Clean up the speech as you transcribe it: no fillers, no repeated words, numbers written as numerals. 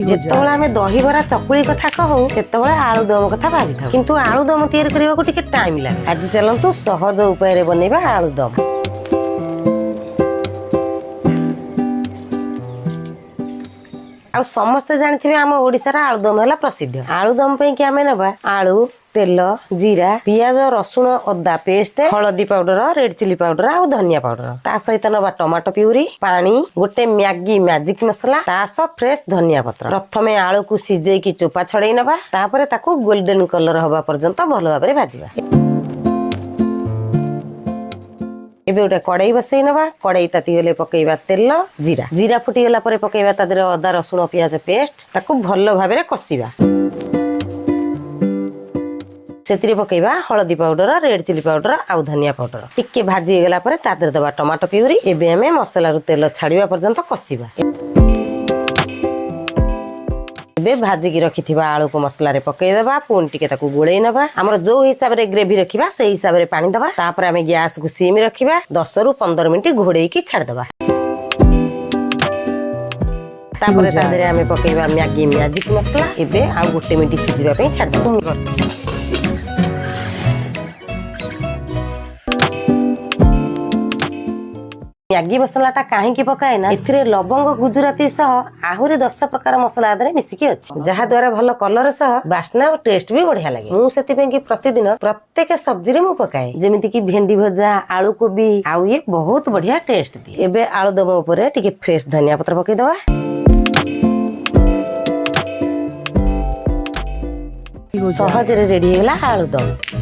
जेतबेले आमे दही बरा चकुली कथा कहू सेतबेले आलुदम कथा भाबी थाउ किंतु आलुदम तैयार करबाको टिके टाइम लागे। आज चलंतु सहज उपाय रे बनेबा आलुदम। आ समस्ते जानिथिबे आम ओडिसा रा आलुदम हला प्रसिद्ध। आलुदम पे कि आमे नबा आलू तेल जीरा पियाज रसुण अदा पेस्ट हलदी पाउडर रेड चिली पाउडर आ धनिया पाउडर ता सहित नबा टमाटो प्यूरी पानी गोटे मैगी मैजिक मसला ता सह फ्रेश धनिया पत्र। प्रथमे आलू को सिझे की चोपा छड़े नबा तापरे ताकू गोल्डन कलर हवा पर्यंत भल भाबरे भाजिबा। एबे गोटे कड़ाई बसई नबा कड़ाई ताती गले पकेइबा तेल जीरा जीरा फुटी गला परे पकेइबा ता देरे अदा रसुण पियाज पेस्ट ताकू भल भाबरे कसिबा। सेतिरे पकेइबा हलदी पाउडर रेड चिली पाउडर आउ धनिया पाउडर टिके भाजी गला परे ता देरे दबा टमाटो प्यूरी। एबे हमें मसला रु तेल छाड़िबा पर्यंत कसिबा। एबे भाजी की रखिथिबा आलू को मसला रे पकेइ देबा पुन टिके ताकू गोळेइ नबा। हमर जो हिसाब रे ग्रेवी रखिबा से हिसाब रे पानी दबा तापर हमें गैस को सिम रखिबा 10 रु 15 मिनिट घोड़ेई की छाड़ दबा। तापर ता देरे हमें पकेइबा मैगी मैजिक मसला। एबे आ गोटे मिनिट सिझिबा पे छाड़ दबा। मैगी मसलाटा कहीं पकाए ना एथिरे लवंग गुजराती सह आहुरी 10 प्रकार मसला आदरे मिसिकी अछि जहा द्वारा भलो कलर सह बास्ना और टेस्ट भी बढ़िया लागे। मु सेति पे कि प्रतिदिन प्रत्येक सब्जी रे मु पकाए जेमिति कि भेंडी भजा आलू कोबी आउ ये बहुत बढ़िया टेस्ट दिए। एबे आलू दम ऊपर टिके फ्रेश धनिया पत्र पकै दवा। सहज रे रेडी होला आलू दम।